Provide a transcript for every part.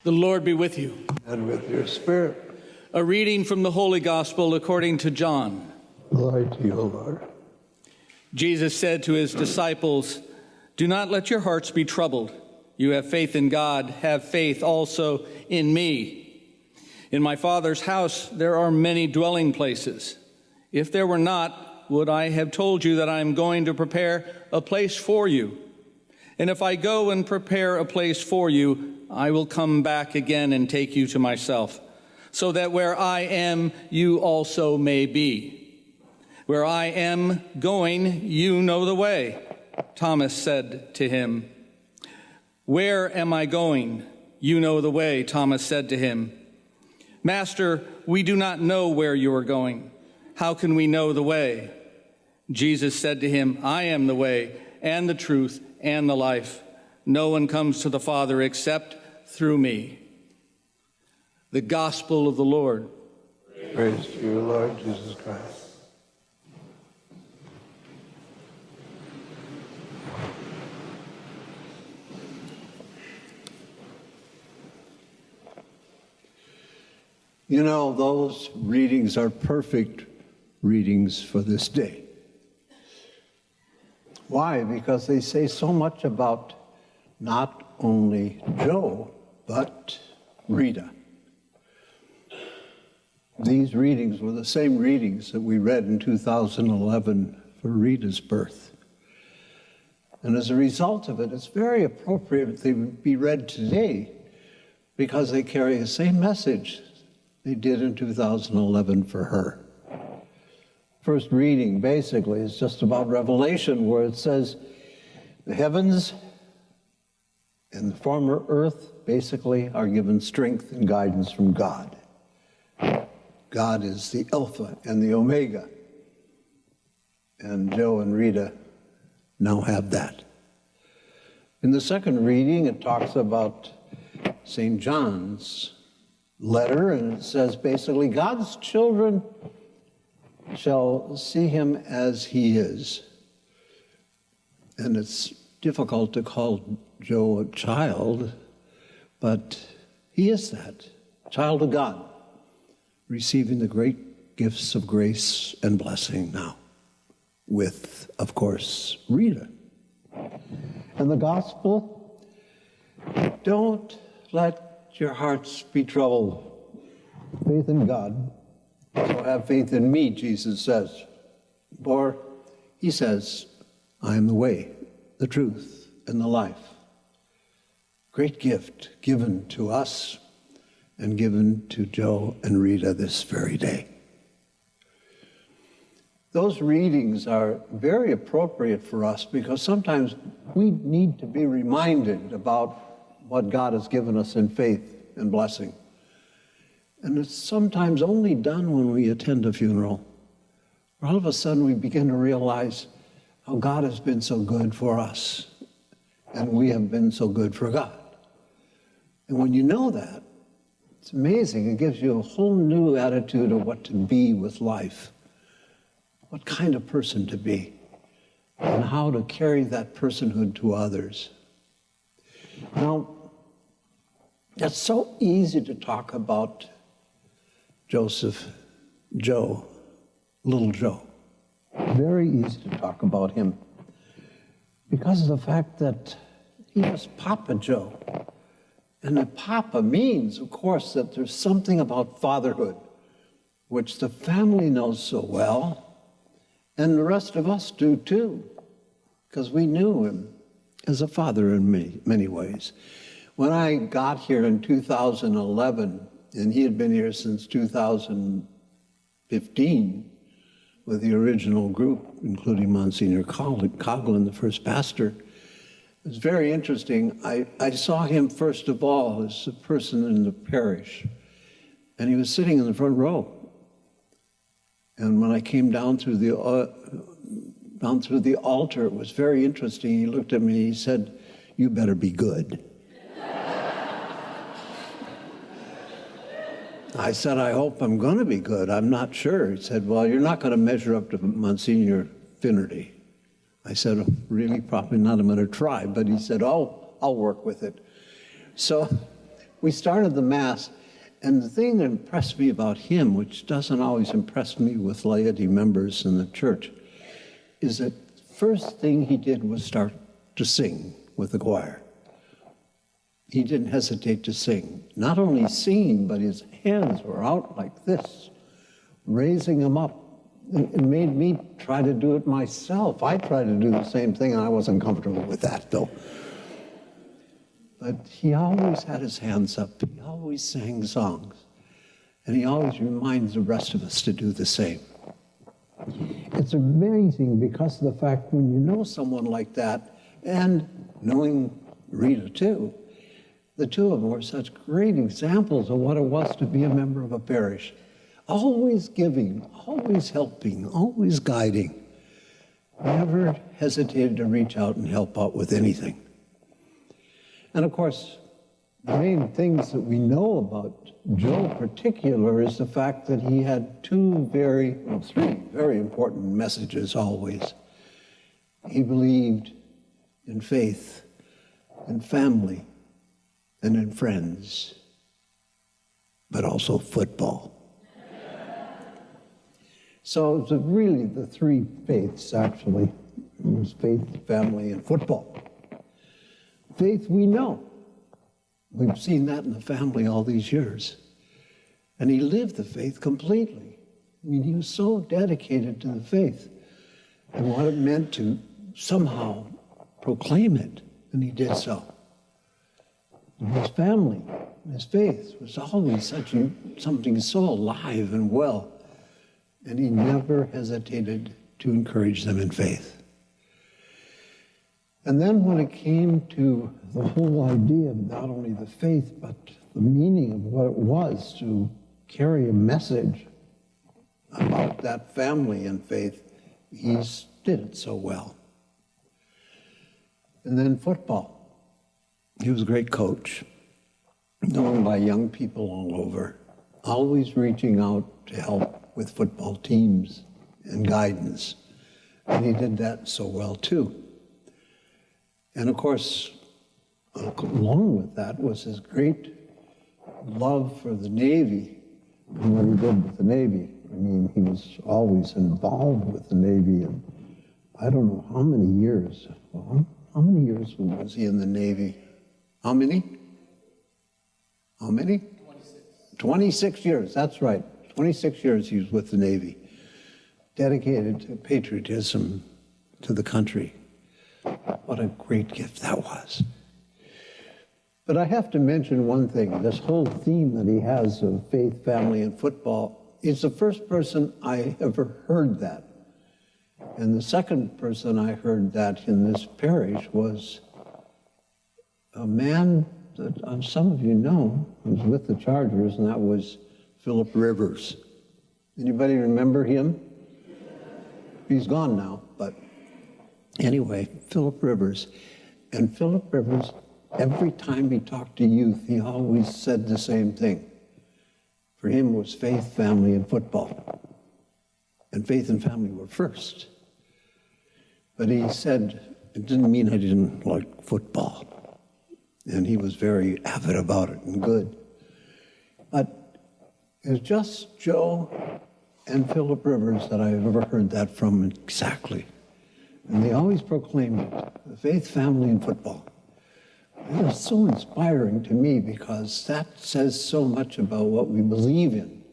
The Lord be with you. And with your spirit. A reading from the Holy Gospel according to John. Glory to you, O Lord. Jesus said to his disciples, "Do not let your hearts be troubled. You have faith in God, have faith also in me. In my Father's house there are many dwelling places. If there were not, would I have told you that I am going to prepare a place for you? And if I go and prepare a place for you, I will come back again and take you to myself, so that where I am, you also may be. Where I am going, you know the way." Thomas said to him. "Where am I going? You know the way," Thomas said to him. "Master, we do not know where you are going. How can we know the way?" Jesus said to him, "I am the way and the truth and the life. No one comes to the Father except through me." The Gospel of the Lord. Praise to you, Lord Jesus Christ. You know, those readings are perfect readings for this day. Why? Because they say so much about not only Joe, but Rita. These readings were the same readings that we read in 2011 for Rita's birth. And as a result of it, it's very appropriate that they be read today because they carry the same message they did in 2011 for her. First reading, basically, is just about Revelation, where it says the heavens and the former earth basically are given strength and guidance from God. God is the Alpha and the Omega. And Joe and Rita now have that. In the second reading, it talks about St. John's letter, and it says basically God's children shall see him as he is. And it's difficult to call Joe a child, but he is that, child of God, receiving the great gifts of grace and blessing now, with, of course, Rita. And the gospel, don't let your hearts be troubled. Faith in God, so have faith in me, Jesus says. Or he says, I am the way, the truth, and the life. Great gift given to us and given to Joe and Rita this very day. Those readings are very appropriate for us because sometimes we need to be reminded about what God has given us in faith and blessing. And it's sometimes only done when we attend a funeral. All of a sudden we begin to realize how God has been so good for us, and we have been so good for God. And when you know that, it's amazing. It gives you a whole new attitude of what to be with life, what kind of person to be, and how to carry that personhood to others. Now, it's so easy to talk about Joe, little Joe. Very easy to talk about him because of the fact that he was Papa Joe. And the Papa means, of course, that there's something about fatherhood, which the family knows so well, and the rest of us do too, because we knew him as a father in many ways. When I got here in 2011, and he had been here since 2015 with the original group, including Monsignor Coughlin, the first pastor, it was very interesting. I saw him, first of all, as a person in the parish, and he was sitting in the front row. And when I came down through the altar, it was very interesting. He looked at me and he said, "You better be good." I said, "I hope I'm going to be good. I'm not sure." He said, "Well, you're not going to measure up to Monsignor Finnerty." I said, "Really? Probably not. I'm going to try." But he said, "Oh, I'll work with it." So we started the Mass, and the thing that impressed me about him, which doesn't always impress me with laity members in the church, is that the first thing he did was start to sing with the choir. He didn't hesitate to sing. Not only singing, but his hands were out like this, raising them up. It made me try to do it myself. I tried to do the same thing, and I wasn't comfortable with that, though. But he always had his hands up. He always sang songs. And he always reminds the rest of us to do the same. It's amazing because of the fact when you know someone like that, and knowing Rita too, the two of them were such great examples of what it was to be a member of a parish. Always giving, always helping, always guiding. Never hesitated to reach out and help out with anything. And of course, the main things that we know about Joe in particular is the fact that he had three very important messages always. He believed in faith, in family, and in friends, but also football. So it was really the three faiths, actually. It was faith, family, and football. Faith we know. We've seen that in the family all these years. And he lived the faith completely. I mean, he was so dedicated to the faith and what it meant to somehow proclaim it, and he did so. And his family, his faith was always something so alive and well, and he never hesitated to encourage them in faith. And then when it came to the whole idea of not only the faith, but the meaning of what it was to carry a message about that family and faith, he did it so well. And then football. He was a great coach, known by young people all over, always reaching out to help with football teams and guidance. And he did that so well, too. And of course, along with that was his great love for the Navy and what he did with the Navy. I mean, he was always involved with the Navy, and I don't know how many years. Well, how many years was he in the Navy? How many? How many? 26 years, that's right. 26 years he was with the Navy, dedicated to patriotism to the country. What a great gift that was. But I have to mention one thing. This whole theme that he has of faith, family, and football, he's the first person I ever heard that. And the second person I heard that in this parish was a man that some of you know was with the Chargers, and that was Philip Rivers. Anybody remember him? He's gone now, but anyway, Philip Rivers. And Philip Rivers, every time he talked to youth, he always said the same thing. For him, it was faith, family, and football. And faith and family were first. But he said, it didn't mean I didn't like football. And he was very avid about it and good. But it was just Joe and Philip Rivers that I've ever heard that from exactly. And they always proclaimed it, the faith, family, and football. It was so inspiring to me because that says so much about what we believe in,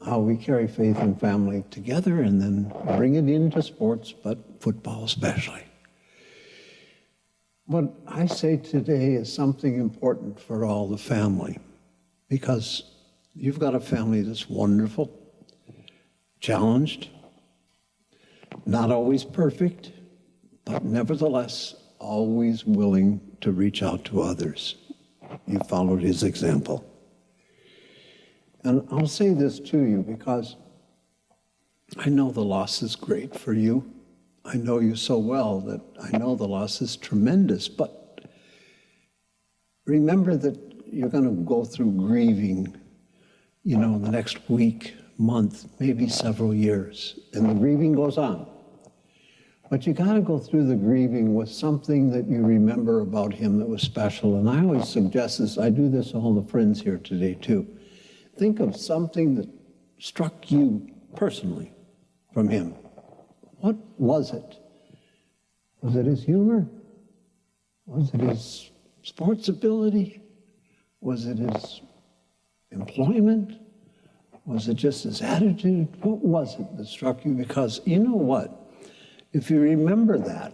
how we carry faith and family together and then bring it into sports, but football especially. What I say today is something important for all the family, because you've got a family that's wonderful, challenged, not always perfect, but nevertheless always willing to reach out to others. You followed his example. And I'll say this to you because I know the loss is great for you. I know you so well that I know the loss is tremendous, but remember that you're going to go through grieving, the next week, month, maybe several years, and the grieving goes on. But you got to go through the grieving with something that you remember about him that was special. And I always suggest this, I do this to all the friends here today too. Think of something that struck you personally from him. What was it? Was it his humor? Was it his sports ability? Was it his employment? Was it just his attitude? What was it that struck you? Because you know what? If you remember that,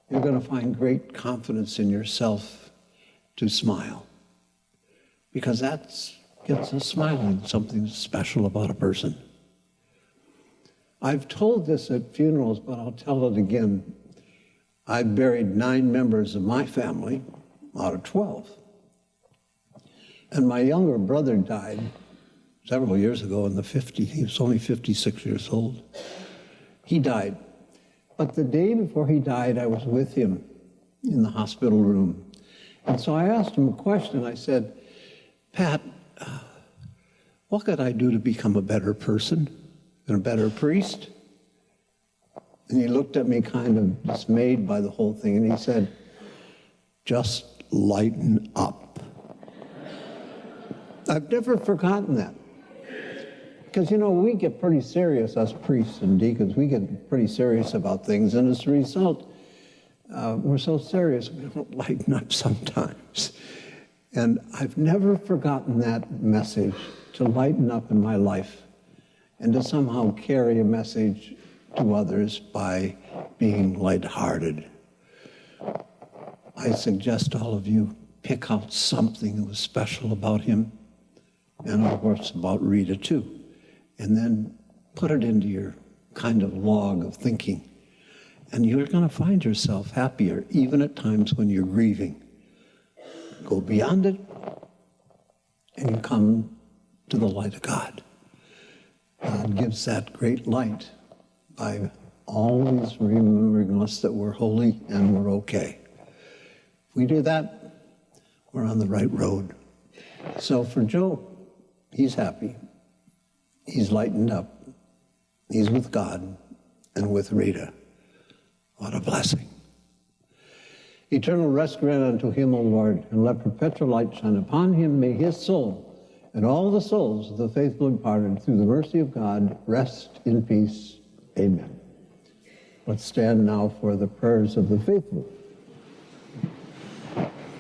you're going to find great confidence in yourself to smile. Because that gets us smiling, something special about a person. I've told this at funerals, but I'll tell it again. I've buried 9 members of my family out of 12. And my younger brother died several years ago in the 50s. He was only 56 years old. He died. But the day before he died, I was with him in the hospital room. And so I asked him a question. I said, Pat, what could I do to become a better person and a better priest? And he looked at me kind of dismayed by the whole thing, and he said, just lighten up. I've never forgotten that. Because, you know, we get pretty serious, us priests and deacons, we get pretty serious about things, and as a result, we're so serious we don't lighten up sometimes. And I've never forgotten that message, to lighten up in my life and to somehow carry a message to others by being lighthearted. I suggest all of you pick out something that was special about him, and of course about Rita too. And then put it into your kind of log of thinking. And you're going to find yourself happier, even at times when you're grieving. Go beyond it, and you come to the light of God. God gives that great light by always remembering us that we're holy and we're okay. If we do that, we're on the right road. So for Joe, he's happy. He's lightened up. He's with God and with Rita. What a blessing. Eternal rest grant unto him, O Lord, and let perpetual light shine upon him. May his soul and all the souls of the faithful departed, through the mercy of God, rest in peace. Amen. Let's stand now for the prayers of the faithful.